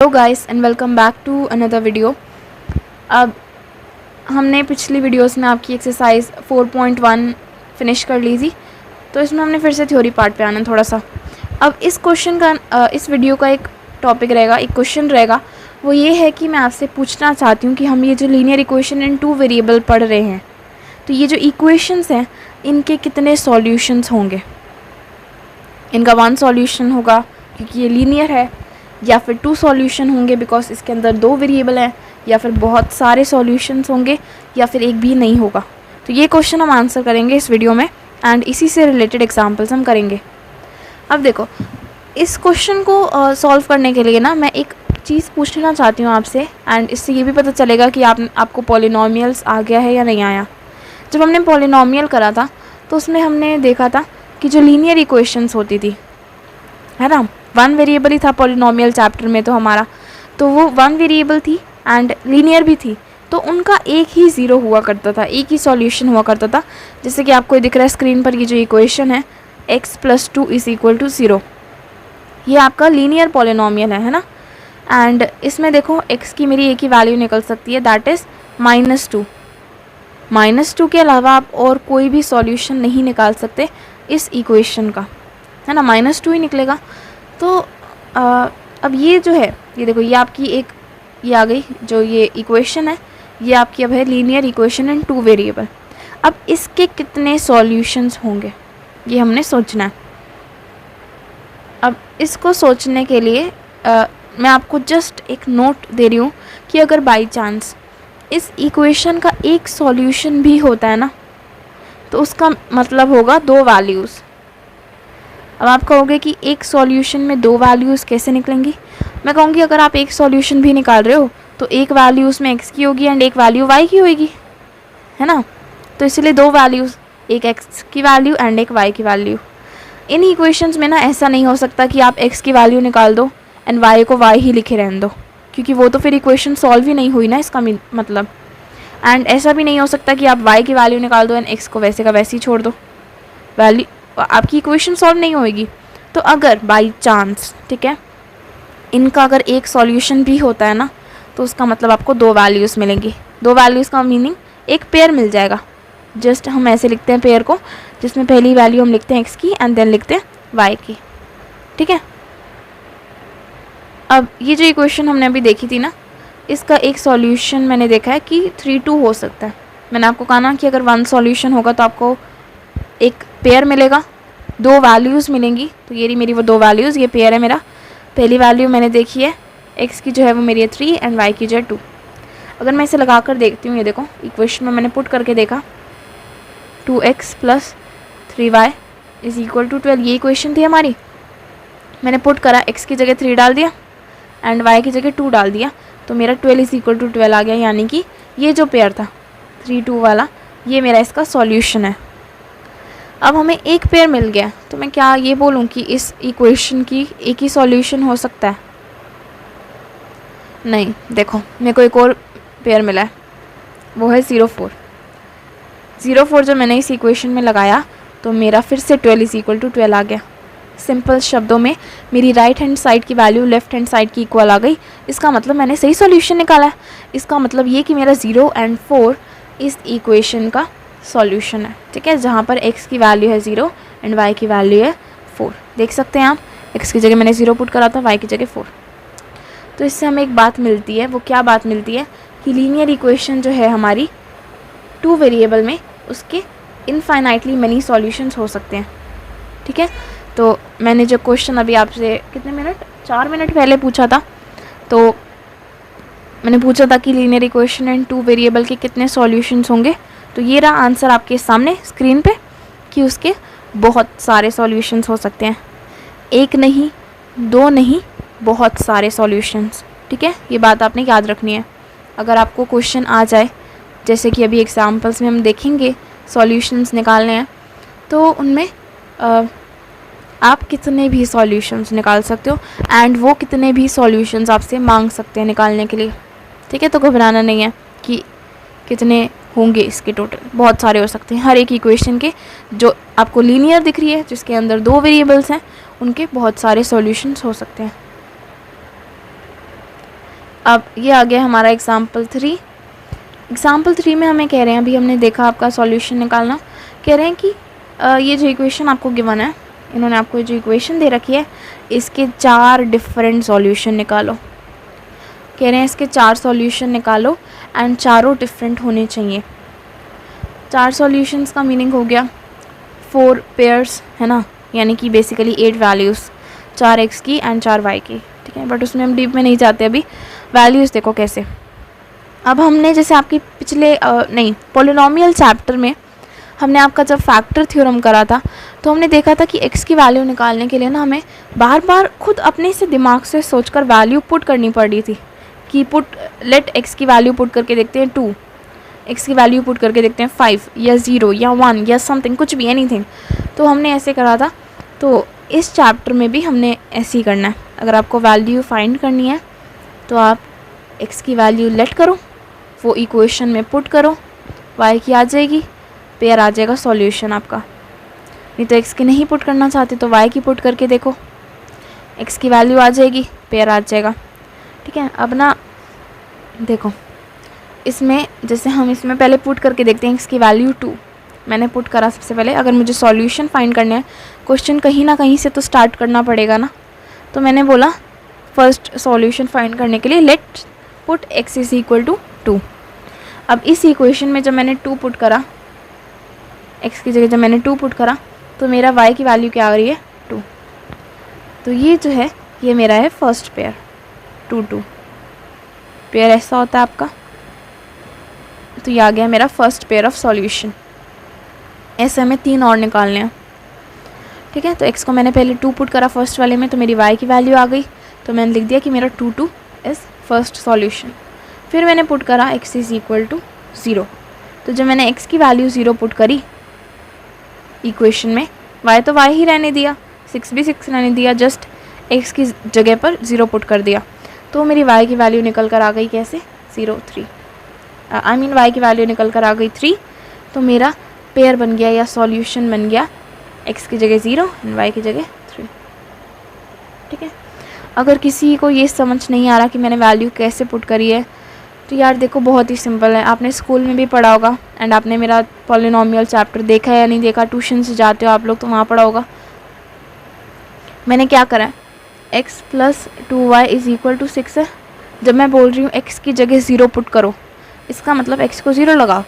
Guys and welcome back to another video. अब हमने पिछली वीडियोस में आपकी एक्सरसाइज 4.1 फिनिश कर ली थी, तो इसमें हमने फिर से थ्योरी पार्ट पे आना थोड़ा सा। अब इस क्वेश्चन का इस वीडियो का एक टॉपिक रहेगा, एक क्वेश्चन रहेगा, वो ये है कि मैं आपसे पूछना चाहती हूँ कि हम ये जो लीनियर इक्वेशन इन 2 वेरिएबल पढ़ रहे हैं, तो ये जो इक्वेशंस हैं इनके कितने सॉल्यूशंस होंगे। इनका 1 सॉल्यूशन होगा क्योंकि ये लीनियर है, या फिर 2 सॉल्यूशन होंगे बिकॉज इसके अंदर 2 वेरिएबल हैं, या फिर बहुत सारे सॉल्यूशंस होंगे, या फिर एक भी नहीं होगा। तो ये क्वेश्चन हम आंसर करेंगे इस वीडियो में एंड इसी से रिलेटेड एग्जांपल्स हम करेंगे। अब देखो, इस क्वेश्चन को सॉल्व करने के लिए ना मैं एक चीज़ पूछना चाहती हूँ आपसे, एंड इससे ये भी पता चलेगा कि आपको पॉलिनोमियल्स आ गया है या नहीं आया। जब हमने पॉलिनोमियल करा था तो उसमें हमने देखा था कि जो लीनियर इक्वेशंस होती थी, है ना, 1 वेरिएबल ही था पॉलिनोमियल चैप्टर में, तो हमारा तो वो 1 वेरिएबल थी एंड लीनियर भी थी, तो उनका एक ही ज़ीरो हुआ करता था, एक ही सॉल्यूशन हुआ करता था। जैसे कि आपको दिख रहा है स्क्रीन पर, ये जो इक्वेशन है x + 2 = 0, ये आपका लीनियर पॉलिनोमियल है ना। एंड इसमें देखो x की मेरी एक ही वैल्यू निकल सकती है, दैट इज़ -2। -2 के अलावा आप और कोई भी सॉल्यूशन नहीं निकाल सकते इस इक्वेशन का, है ना, -2 ही निकलेगा। तो अब ये जो है, ये देखो, ये आपकी ये आ गई जो ये इक्वेशन है, ये आपकी अब है लीनियर इक्वेशन इन 2 वेरिएबल। अब इसके कितने सॉल्यूशंस होंगे ये हमने सोचना है। अब इसको सोचने के लिए मैं आपको जस्ट एक नोट दे रही हूँ कि अगर बाई चांस इस इक्वेशन का एक सॉल्यूशन भी होता है ना, तो उसका मतलब होगा 2 वैल्यूज़। अब आप कहोगे कि एक सॉल्यूशन में 2 वैल्यूज़ कैसे निकलेंगी। मैं कहूँगी अगर आप एक सॉल्यूशन भी निकाल रहे हो तो एक वैल्यू उसमें x की होगी एंड एक वैल्यू y की होगी, है ना। तो इसलिए 2 वैल्यूज़, एक x की वैल्यू एंड एक y की वैल्यू। इन इक्वेशंस में ना ऐसा नहीं हो सकता कि आप x की वैल्यू निकाल दो एंड y को y ही लिखे रहने दो, क्योंकि वो तो फिर इक्वेशन सॉल्व ही नहीं हुई ना, इसका मतलब। एंड ऐसा भी नहीं हो सकता कि आप y की वैल्यू निकाल दो एंड x को वैसे का वैसे ही छोड़ दो, वैल्यू आपकी इक्वेशन सॉल्व नहीं होएगी। तो अगर बाई चांस, ठीक है, इनका अगर एक सॉल्यूशन भी होता है ना, तो उसका मतलब आपको 2 वैल्यूज़ मिलेंगी। 2 वैल्यूज़ का मीनिंग एक पेयर मिल जाएगा। जस्ट हम ऐसे लिखते हैं पेयर को, जिसमें पहली वैल्यू हम लिखते हैं x की एंड देन लिखते हैं y की, ठीक है। अब ये जो इक्वेशन हमने अभी देखी थी ना, इसका एक सॉल्यूशन मैंने देखा है कि 3-2 हो सकता है। मैंने आपको कहा ना कि अगर 1 सॉल्यूशन होगा तो आपको एक पेयर मिलेगा, 2 वैल्यूज़ मिलेंगी। तो ये रही मेरी वो 2 वैल्यूज़, ये पेयर है मेरा। पहली वैल्यू मैंने देखी है x की जो है वो मेरी है 3 एंड y की जो है 2। अगर मैं इसे लगा कर देखती हूँ, ये देखो इक्वेशन में मैंने पुट करके देखा, 2x + 3y = 12, ये इक्वेशन थी हमारी। मैंने पुट करा, x की जगह 3 डाल दिया एंड y की जगह 2 डाल दिया, तो मेरा 12 = 12 आ गया। यानी कि ये जो पेयर था 3-2 वाला, ये मेरा इसका सॉल्यूशन है। अब हमें एक पेयर मिल गया, तो मैं क्या ये बोलूँ कि इस इक्वेशन की एक ही सॉल्यूशन हो सकता है? नहीं। देखो मेरे को एक और पेयर मिला है, वो है 0-4। 0-4 जब मैंने इस इक्वेशन में लगाया तो मेरा फिर से 12 = 12 आ गया। सिंपल शब्दों में मेरी राइट हैंड साइड की वैल्यू लेफ्ट हैंड साइड की इक्वल आ गई। इसका मतलब मैंने सही सॉल्यूशन निकाला है। इसका मतलब ये कि मेरा 0 एंड 4 इस इक्वेशन का सॉल्यूशन है, ठीक है, जहाँ पर x की वैल्यू है 0 एंड y की वैल्यू है 4। देख सकते हैं आप, x की जगह मैंने 0 पुट करा था, y की जगह 4। तो इससे हमें एक बात मिलती है, वो क्या बात मिलती है कि लीनियर इक्वेशन जो है हमारी 2 वेरिएबल में, उसके इनफाइनाइटली मनी सॉल्यूशंस हो सकते हैं, ठीक है। तो मैंने जो क्वेश्चन अभी आपसे कितने मिनट, 4 मिनट पहले पूछा था, तो मैंने पूछा था कि लीनियर इक्वेशन इन 2 वेरिएबल के कितने सॉल्यूशंस होंगे। तो ये रहा आंसर आपके सामने स्क्रीन पे कि उसके बहुत सारे सॉल्यूशंस हो सकते हैं। एक नहीं, 2 नहीं, बहुत सारे सॉल्यूशंस, ठीक है। ये बात आपने याद रखनी है। अगर आपको क्वेश्चन आ जाए, जैसे कि अभी एग्जांपल्स में हम देखेंगे सॉल्यूशंस निकालने हैं, तो उनमें आप कितने भी सॉल्यूशंस निकाल सकते हो एंड वो कितने भी सॉल्यूशंस आपसे मांग सकते हैं निकालने के लिए, ठीक है। तो घबराना नहीं है कि कितने होंगे इसके, टोटल बहुत सारे हो सकते हैं। हर एक इक्वेशन के जो आपको लीनियर दिख रही है, जिसके अंदर 2 वेरिएबल्स हैं, उनके बहुत सारे सॉल्यूशंस हो सकते हैं। अब ये आ गया हमारा एग्जाम्पल 3। एग्जाम्पल 3 में हमें कह रहे हैं, अभी हमने देखा आपका सॉल्यूशन निकालना, कह रहे हैं कि ये जो इक्वेशन आपको गिवन है, इन्होंने आपको जो इक्वेशन दे रखी है इसके 4 डिफरेंट सॉल्यूशन निकालो। कह रहे हैं इसके 4 सॉल्यूशन निकालो एंड चारों डिफरेंट होने चाहिए। 4 सॉल्यूशंस का मीनिंग हो गया 4 पेयर्स, है ना, यानी कि बेसिकली 8 वैल्यूज़, 4 x की एंड 4 y की, ठीक है। बट उसमें हम डीप में नहीं जाते अभी। वैल्यूज़ देखो कैसे। अब हमने जैसे आपकी पिछले पॉलिनोमियल चैप्टर में हमने आपका जब फैक्टर थ्योरम करा था तो हमने देखा था कि x की वैल्यू निकालने के लिए ना हमें बार बार खुद अपने से दिमाग से सोचकर वैल्यू पुट करनी पड़ रही थी कि लेट x की वैल्यू पुट करके देखते हैं 2, x की वैल्यू पुट करके देखते हैं 5 या 0 या 1 या समथिंग, कुछ भी, एनीथिंग। तो हमने ऐसे करा था। तो इस चैप्टर में भी हमने ऐसे ही करना है। अगर आपको वैल्यू फाइंड करनी है तो आप x की वैल्यू लेट करो, वो इक्वेशन में पुट करो, y की आ जाएगी, पेयर आ जाएगा सॉल्यूशन आपका। नहीं तो x की नहीं पुट करना चाहते तो y की पुट करके देखो, x की वैल्यू आ जाएगी, पेयर आ जाएगा, ठीक है। अब ना देखो इसमें, जैसे हम इसमें पहले पुट करके देखते हैं x की वैल्यू 2 मैंने पुट करा सबसे पहले। अगर मुझे सॉल्यूशन फाइंड करना है, क्वेश्चन कहीं ना कहीं से तो स्टार्ट करना पड़ेगा ना, तो मैंने बोला फर्स्ट सॉल्यूशन फाइंड करने के लिए let put x is equal to 2। अब इस इक्वेशन में जब मैंने 2 पुट करा, x की जगह जब मैंने 2 पुट करा तो मेरा y की वैल्यू क्या आ रही है 2। तो ये जो है ये मेरा है फर्स्ट पेयर 2 2 पेयर ऐसा होता है आपका। तो ये आ गया मेरा फर्स्ट पेयर ऑफ सॉल्यूशन। ऐसे हमें 3 और निकालने हैं, ठीक है। तो x को मैंने पहले 2 पुट करा फर्स्ट वाले में, तो मेरी y की वैल्यू आ गई, तो मैंने लिख दिया कि मेरा 2 2 इज़ फर्स्ट सॉल्यूशन। फिर मैंने पुट करा x इज़ इक्वल टू 0। तो जब मैंने x की वैल्यू 0 पुट करी इक्वेशन में, y तो y ही रहने दिया, 6 भी 6 रहने दिया, जस्ट x की जगह पर 0 पुट कर दिया, तो मेरी y की वैल्यू निकल कर आ गई कैसे 0 3, आई मीन y की वैल्यू निकल कर आ गई 3। तो मेरा पेयर बन गया या सॉल्यूशन बन गया x की जगह 0 एंड y की जगह 3, ठीक है। अगर किसी को ये समझ नहीं आ रहा कि मैंने वैल्यू कैसे पुट करी है, तो यार देखो बहुत ही सिंपल है। आपने स्कूल में भी पढ़ा होगा एंड आपने मेरा पॉलिनोमियल चैप्टर देखा है या नहीं देखा, ट्यूशन से जाते हो आप लोग तो वहाँ पढ़ा होगा। मैंने क्या करा है, x plus 2y is equal to 6 है। जब मैं बोल रही हूँ x की जगह 0 पुट करो, इसका मतलब x को 0 लगाओ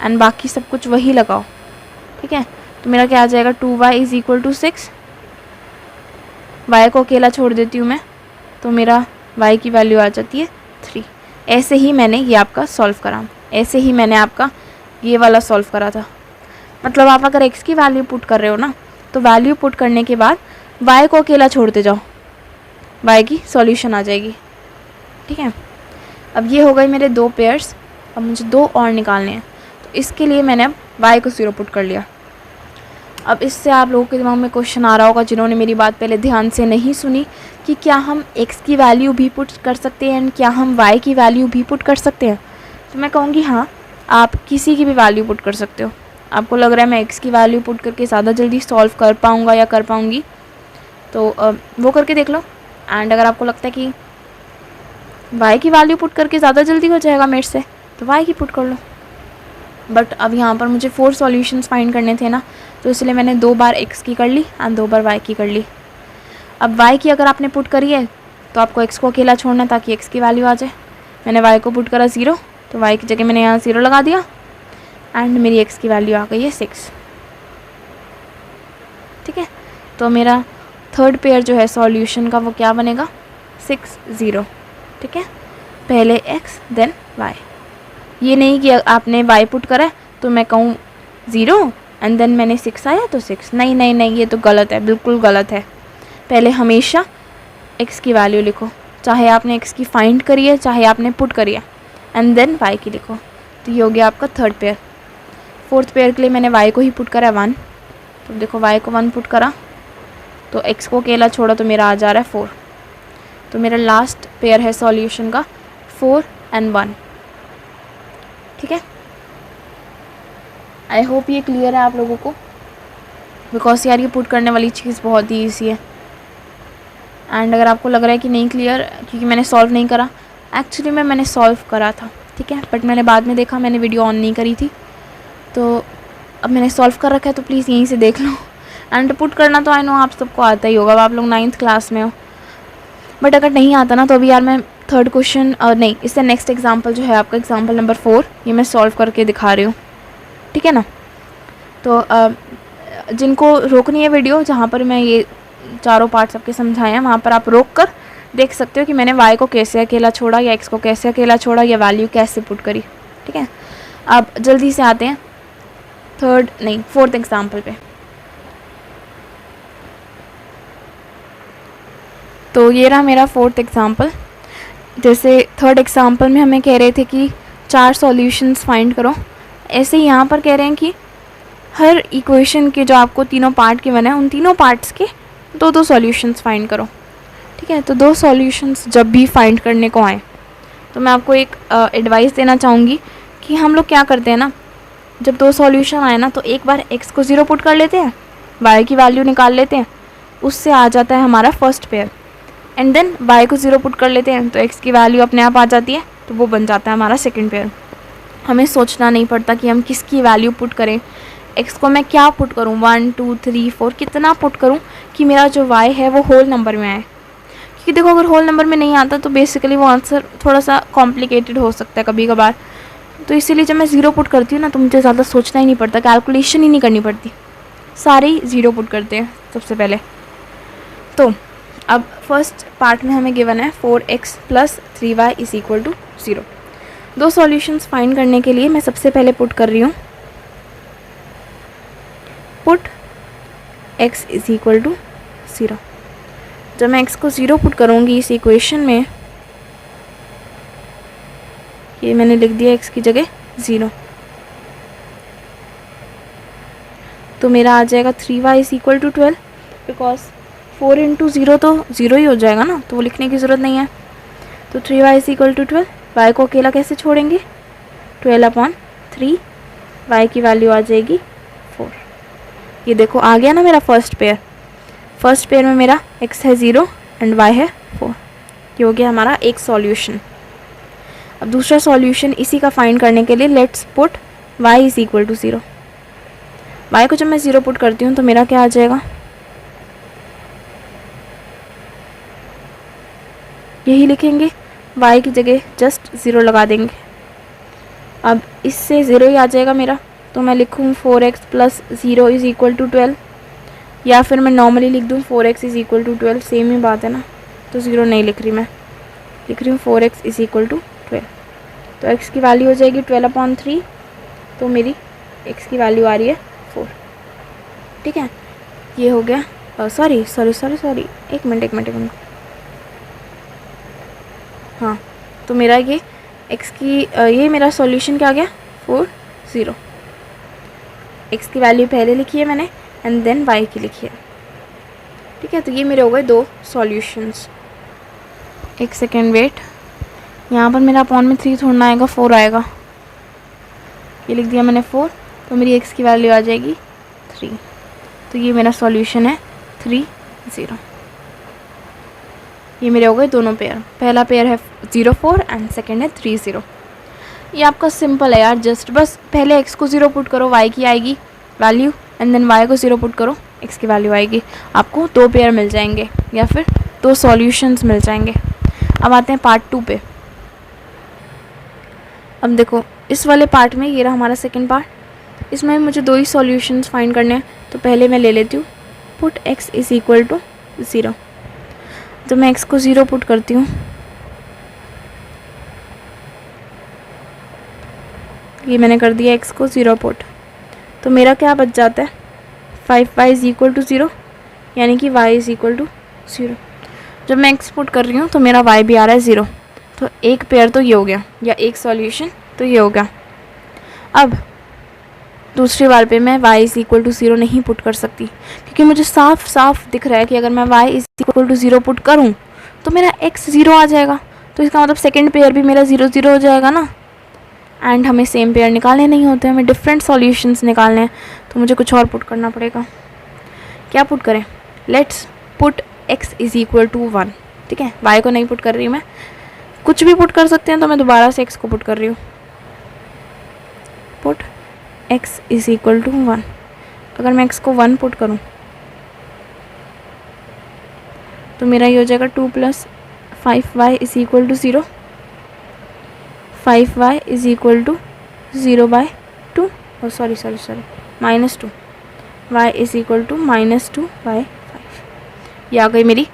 एंड बाकी सब कुछ वही लगाओ, ठीक है। तो मेरा क्या आ जाएगा 2y is equal to 6, y को अकेला छोड़ देती हूँ मैं, तो मेरा y की वैल्यू आ जाती है 3। ऐसे ही मैंने ये आपका सॉल्व करा, ऐसे ही मैंने आपका ये वाला सॉल्व करा था। मतलब आप अगर x की वैल्यू पुट कर रहे हो ना, तो वैल्यू पुट करने के बाद y को अकेला छोड़ते जाओ, y की सॉल्यूशन आ जाएगी, ठीक है। अब ये हो गए मेरे 2 पेयर्स। अब मुझे 2 और निकालने हैं, तो इसके लिए मैंने अब y को 0 पुट कर लिया। अब इससे आप लोगों के दिमाग में क्वेश्चन आ रहा होगा जिन्होंने मेरी बात पहले ध्यान से नहीं सुनी, कि क्या हम x की वैल्यू भी पुट कर सकते हैं एंड क्या हम y की वैल्यू भी पुट कर सकते हैं। तो मैं कहूँगी हाँ, आप किसी की भी वैल्यू पुट कर सकते हो। आपको लग रहा है मैं x की वैल्यू पुट करके ज़्यादा जल्दी सॉल्व कर पाऊँगा या कर पाऊँगी, तो वो करके देख लो। एंड अगर आपको लगता है कि y की वैल्यू पुट करके ज़्यादा जल्दी हो जाएगा मेरे से, तो y की पुट कर लो। बट अब यहाँ पर मुझे 4 सॉल्यूशंस फाइंड करने थे ना, तो इसलिए मैंने 2 बार x की कर ली एंड 2 बार y की कर ली। अब y की अगर आपने पुट करी है तो आपको x को अकेला छोड़ना है ताकि x की वैल्यू आ जाए। मैंने y को पुट करा 0, तो y की जगह मैंने यहाँ 0 लगा दिया एंड मेरी x की वैल्यू आ गई है 6, ठीक है। तो मेरा थर्ड पेयर जो है सॉल्यूशन का वो क्या बनेगा 6 0, ठीक है। पहले x देन y। ये नहीं कि आपने y पुट करा है तो मैं कहूँ 0 एंड देन मैंने 6 आया तो 6, नहीं नहीं नहीं, ये तो गलत है, बिल्कुल गलत है। पहले हमेशा x की वैल्यू लिखो, चाहे आपने x की फाइंड करी है चाहे आपने पुट करी है, एंड देन y की लिखो। तो ये हो गया आपका थर्ड पेयर। फोर्थ पेयर के लिए मैंने y को ही पुट करा 1, तो देखो y को 1 पुट करा तो x को अकेला छोड़ा तो मेरा आ जा रहा है 4। तो मेरा लास्ट पेयर है सॉल्यूशन का 4 एंड 1, ठीक है। आई होप ये क्लियर है आप लोगों को, बिकॉज यार ये पुट करने वाली चीज़ बहुत ही ईजी है। एंड अगर आपको लग रहा है कि नहीं क्लियर क्योंकि मैंने सॉल्व नहीं करा, एक्चुअली मैंने सॉल्व करा था, ठीक है, बट मैंने बाद में देखा, मैंने वीडियो ऑन नहीं करी थी, तो अब मैंने सॉल्व कर रखा है, तो प्लीज़ यहीं से देख लो। एंड पुट करना तो आई नो आप सबको आता ही होगा, अब आप लोग 9th क्लास में हो, बट अगर नहीं आता ना तो अभी यार मैं थर्ड क्वेश्चन नहीं, इससे नेक्स्ट एग्जाम्पल जो है आपका एग्जाम्पल नंबर 4, ये मैं सॉल्व करके दिखा रही हूँ, ठीक है ना। तो जिनको रोकनी है वीडियो, जहाँ पर मैं ये चारों पार्ट सबके समझाए हैं, वहाँ पर आप रोक कर देख सकते हो कि मैंने y को कैसे अकेला छोड़ा या x को कैसे अकेला छोड़ा या वैल्यू कैसे पुट करी, ठीक है। अब जल्दी से आते हैं फोर्थ एग्जाम्पल पे। तो ये रहा मेरा फोर्थ एग्जाम्पल। जैसे थर्ड एग्जाम्पल में हमें कह रहे थे कि 4 सॉल्यूशंस फाइंड करो, ऐसे ही यहाँ पर कह रहे हैं कि हर इक्वेशन के जो आपको तीनों पार्ट के बने हैं, उन तीनों पार्ट्स के 2-2 सॉल्यूशंस फाइंड करो, ठीक है। तो 2 सॉल्यूशंस जब भी फाइंड करने को आए तो मैं आपको एक एडवाइस देना चाहूँगी कि हम लोग क्या करते हैं ना, जब 2 सॉल्यूशन आए ना तो एक बार x को 0 पुट कर लेते हैं, y की वैल्यू निकाल लेते हैं, उससे आ जाता है हमारा first pair, and then y को 0 पुट कर लेते हैं तो x की वैल्यू अपने आप आ जाती है, तो वो बन जाता है हमारा सेकेंड पेयर। हमें सोचना नहीं पड़ता कि हम किसकी वैल्यू पुट करें, x को मैं क्या पुट करूँ, 1 2 3 4 कितना पुट करूँ कि मेरा जो y है वो होल नंबर में आए। क्योंकि देखो अगर होल नंबर में नहीं आता तो बेसिकली वो आंसर थोड़ा सा कॉम्प्लिकेटेड हो सकता है कभी कभार, तो इसीलिए जब मैं 0 पुट करती हूँ ना तो मुझे ज़्यादा सोचना ही नहीं पड़ता, कैलकुलेशन ही नहीं करनी पड़ती, सारे ही 0 पुट करते हैं सबसे पहले। तो अब फर्स्ट पार्ट में हमें गिवन है 4x + 3y = 0। 2 सॉल्यूशंस फाइंड करने के लिए मैं सबसे पहले पुट कर रही हूँ पुट x = 0। जब मैं x को 0 पुट करूँगी इस इक्वेशन में, ये मैंने लिख दिया x की जगह 0, तो मेरा आ जाएगा 3y = 12, बिकॉज 4 × 0 तो 0 ही हो जाएगा ना, तो वो लिखने की ज़रूरत नहीं है। तो 3y = 12, y को अकेला कैसे छोड़ेंगे, 12/3, y की वैल्यू आ जाएगी 4। ये देखो आ गया ना मेरा फर्स्ट पेयर में मेरा x है 0 एंड y है 4, ये हो गया हमारा एक सॉल्यूशन। अब दूसरा सॉल्यूशन इसी का फाइंड करने के लिए लेट्स पुट y = 0। y को जब मैं 0 पुट करती हूँ तो मेरा क्या आ जाएगा, यही लिखेंगे, y की जगह जस्ट 0 लगा देंगे। अब इससे 0 ही आ जाएगा मेरा, तो मैं लिखूँ 4x + 0 = 12, या फिर मैं नॉर्मली लिख दूँ 4x = 12, सेम ही बात है ना, तो 0 नहीं लिख रही, मैं लिख रही हूँ 4x = 12। तो x की वैल्यू हो जाएगी 12/3, तो मेरी x की वैल्यू आ रही है 4, ठीक है। ये हो गया, सॉरी एक मिनट, हाँ, तो मेरा ये x की ये मेरा सॉल्यूशन क्या आ गया 4 0। x की वैल्यू पहले लिखी है मैंने एंड देन y की लिखी है, ठीक है। तो ये मेरे हो गए 2 सॉल्यूशंस। एक सेकेंड वेट, यहाँ पर मेरा अपॉन में 3 थोड़ा आएगा, 4 आएगा, ये लिख दिया मैंने 4, तो मेरी x की वैल्यू आ जाएगी 3। तो ये मेरा सॉल्यूशन है 3 0। ये मेरे हो गए दोनों पेयर, पहला पेयर है 0 4 एंड सेकेंड है 3 0। ये आपका सिंपल है यार, जस्ट बस पहले x को 0 पुट करो, y की आएगी वैल्यू, एंड देन y को 0 पुट करो, x की वैल्यू आएगी, आपको 2 पेयर मिल जाएंगे या फिर 2 सॉल्यूशंस मिल जाएंगे। अब आते हैं पार्ट 2 पे। अब देखो इस वाले पार्ट में, ये रहा हमारा सेकेंड पार्ट, इसमें मुझे 2 ही सॉल्यूशंस फाइंड करने हैं। तो पहले मैं ले लेती हूँ पुट x = 0। तो मैं x को 0 पुट करती हूँ, ये मैंने कर दिया x को 0 पुट, तो मेरा क्या बच जाता है 5y = 0, यानी कि y = 0। जब मैं x पुट कर रही हूँ तो मेरा y भी आ रहा है 0, तो एक पेयर तो ये हो गया, या एक सॉल्यूशन तो ये हो गया। अब दूसरी बार पे मैं y = 0 नहीं पुट कर सकती, क्योंकि मुझे साफ साफ दिख रहा है कि अगर मैं y = 0 पुट करूं तो मेरा x 0 आ जाएगा, तो इसका मतलब सेकेंड पेयर भी मेरा 0 0 हो जाएगा ना। एंड हमें सेम पेयर निकालने नहीं होते, हमें डिफरेंट सॉल्यूशंस निकालने हैं, तो मुझे कुछ और पुट करना पड़ेगा। क्या पुट करें, लेट्स पुट x = 1, ठीक है, y को नहीं पुट कर रही मैं, कुछ भी पुट कर सकते हैं, तो मैं दोबारा से x को पुट कर रही हूँ। Put x is equal to 1। अगर मैं x को 1 पुट करूँ तो मेरा ये हो जाएगा 2 + 5y is equal to 0। 5y is equal to 0/2, sorry -2। y is equal to -2/5। ये आ गई मेरी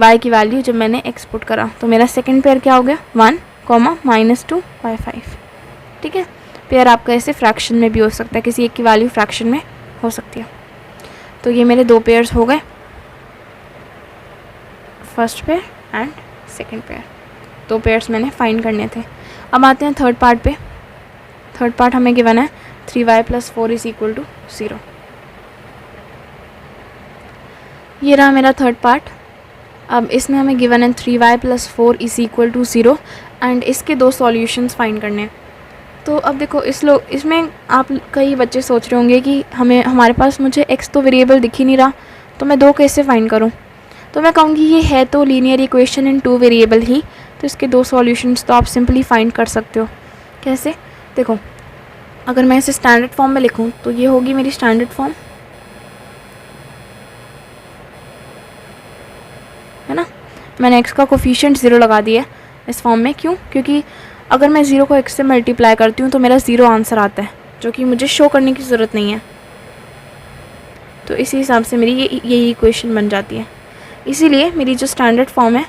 y की वैल्यू जब मैंने x पुट करा। तो मेरा सेकंड पेयर क्या हो गया, 1, -2/5। ठीक है। पेयर आपका ऐसे फ्रैक्शन में भी हो सकता है, किसी एक की वैल्यू फ्रैक्शन में हो सकती है। तो ये मेरे 2 पेयर्स हो गए, first pair and second pair. 2 pairs मैंने फाइंड करने थे। अब आते हैं थर्ड पार्ट पे। थर्ड पार्ट हमें गिवन है 3y + 4 इज इक्वल टू 0। ये रहा मेरा थर्ड पार्ट। अब इसमें हमें गिवन है 3y + 4 is equal to 0 and इसके 2 सॉल्यूशंस फाइंड करने हैं। तो अब देखो इसमें आप कई बच्चे सोच रहे होंगे कि हमारे पास मुझे x तो वेरिएबल दिख ही नहीं रहा, तो मैं 2 कैसे फाइंड करूं। तो मैं कहूँगी ये है तो लीनियर इक्वेशन इन 2 वेरिएबल ही, तो इसके 2 सॉल्यूशंस तो आप सिंपली फाइंड कर सकते हो। कैसे, देखो अगर मैं इसे स्टैंडर्ड फॉर्म में लिखूं तो ये होगी मेरी स्टैंडर्ड फॉर्म, है ना। मैंने x का कोफिशिएंट 0 लगा दिया है इस फॉर्म में। क्यों? क्योंकि अगर मैं 0 को x से मल्टीप्लाई करती हूँ तो मेरा 0 आंसर आता है, जो कि मुझे शो करने की ज़रूरत नहीं है। तो इसी हिसाब से मेरी यही इक्वेशन बन जाती है। इसीलिए मेरी जो स्टैंडर्ड फॉर्म है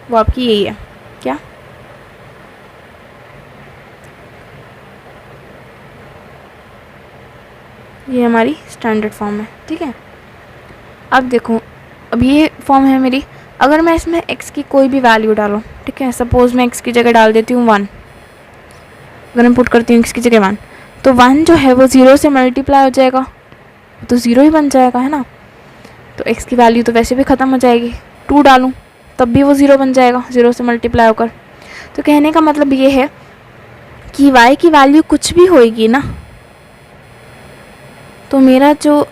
वो आपकी यही है। क्या? ये हमारी स्टैंडर्ड फॉर्म है। ठीक है। अब देखो, अब ये फॉर्म है मेरी। अगर मैं इसमें x की कोई भी वैल्यू डालूँ, ठीक है, सपोज़ मैं x की जगह डाल देती हूँ 1। अगर मैं पुट करती हूँ x की जगह 1, तो 1 जो है वो 0 से मल्टीप्लाई हो जाएगा, तो 0 ही बन जाएगा, है ना। तो x की वैल्यू तो वैसे भी ख़त्म हो जाएगी। 2 डालूँ तब भी वो 0 बन जाएगा, 0 से मल्टीप्लाई होकर। तो कहने का मतलब ये है कि y की वैल्यू कुछ भी होएगी ना, तो मेरा जो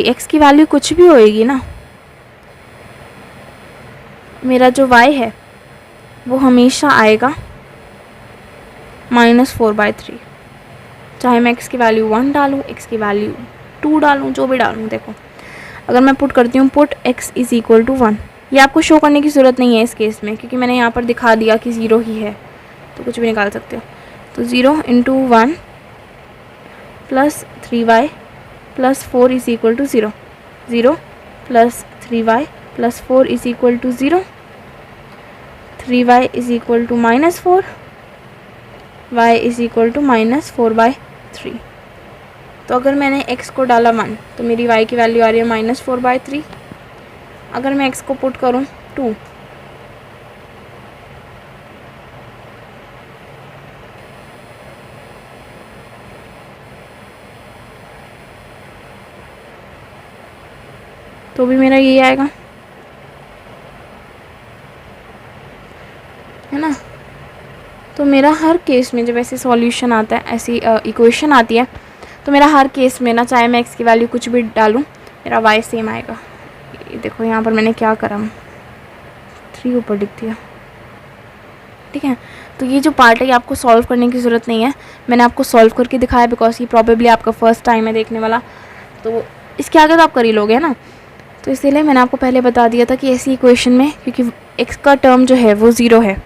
x की वैल्यू कुछ भी होएगी ना, मेरा जो y है वो हमेशा आएगा -4/3। चाहे मैं x की वैल्यू 1 डालूँ, x की वैल्यू 2 डालूँ, जो भी डालूँ। देखो अगर मैं पुट करती हूँ put x is equal to 1, ये आपको शो करने की ज़रूरत नहीं है इस केस में, क्योंकि मैंने यहाँ पर दिखा दिया कि 0 ही है, तो कुछ भी निकाल सकते हो। तो 0 × 1 + 3y + 4 is equal to 0। 0 + 3y + 4 is equal to 0। 3y is equal to -4, y is equal to -4/3। तो अगर मैंने x को डाला 1 तो मेरी y की वैल्यू आ रही है -4/3। अगर मैं x को पुट करूँ 2, तो भी मेरा यही आएगा, है ना। तो मेरा हर केस में जब ऐसे सॉल्यूशन आता है, ऐसी इक्वेशन आती है, तो मेरा हर केस में ना, चाहे मैं x की वैल्यू कुछ भी डालूँ, मेरा y सेम आएगा। ये देखो यहाँ पर मैंने क्या करा, 3 ऊपर लिख दिया। ठीक है। तो ये जो पार्ट है ये आपको सॉल्व करने की ज़रूरत नहीं है, मैंने आपको सॉल्व करके दिखाया, बिकॉज ये प्रॉबेबली आपका फर्स्ट टाइम है देखने वाला, तो इसके आगे तो आप कर ही लोगे, है ना। तो इसीलिए मैंने आपको पहले बता दिया था कि ऐसी इक्वेशन में, क्योंकि x का टर्म जो है वो 0 है,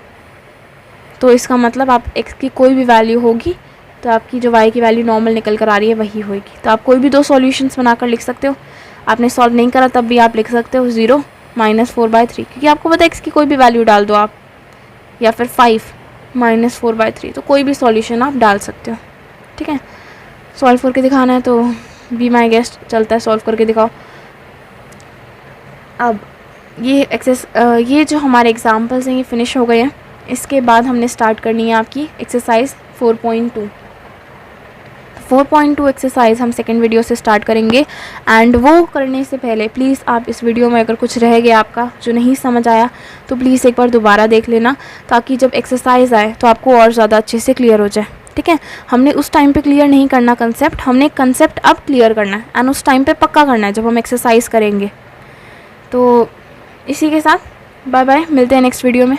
तो इसका मतलब आप x की कोई भी वैल्यू होगी तो आपकी जो y की वैल्यू नॉर्मल निकल कर आ रही है वही होगी। तो आप कोई भी 2 सॉल्यूशंस बनाकर लिख सकते हो। आपने सॉल्व नहीं करा तब भी आप लिख सकते हो 0 -4/3, क्योंकि आपको पता है x की कोई भी वैल्यू डाल दो आप, या फिर 5 -4/3, तो कोई भी सॉल्यूशन आप डाल सकते हो। ठीक है। सॉल्व करके दिखाना है तो बी माई गेस्ट, चलता है, सॉल्व करके दिखाओ। अब ये जो हमारे एग्जाम्पल्स हैं ये फिनिश हो गए हैं। इसके बाद हमने स्टार्ट करनी है आपकी एक्सरसाइज 4.2। 4.2 एक्सरसाइज हम सेकंड वीडियो से स्टार्ट करेंगे, एंड वो करने से पहले प्लीज़ आप इस वीडियो में अगर कुछ रह गया आपका जो नहीं समझ आया तो प्लीज़ एक बार दोबारा देख लेना, ताकि जब एक्सरसाइज आए तो आपको और ज़्यादा अच्छे से क्लियर हो जाए। ठीक है। हमने उस टाइम पे क्लियर नहीं करना कंसेप्ट, हमने कंसेप्ट अब क्लियर करना है, एंड उस टाइम पे पक्का करना है जब हम एक्सरसाइज करेंगे। तो इसी के साथ बाय बाय, मिलते हैं नेक्स्ट वीडियो में।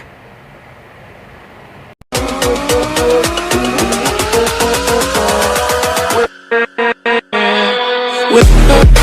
with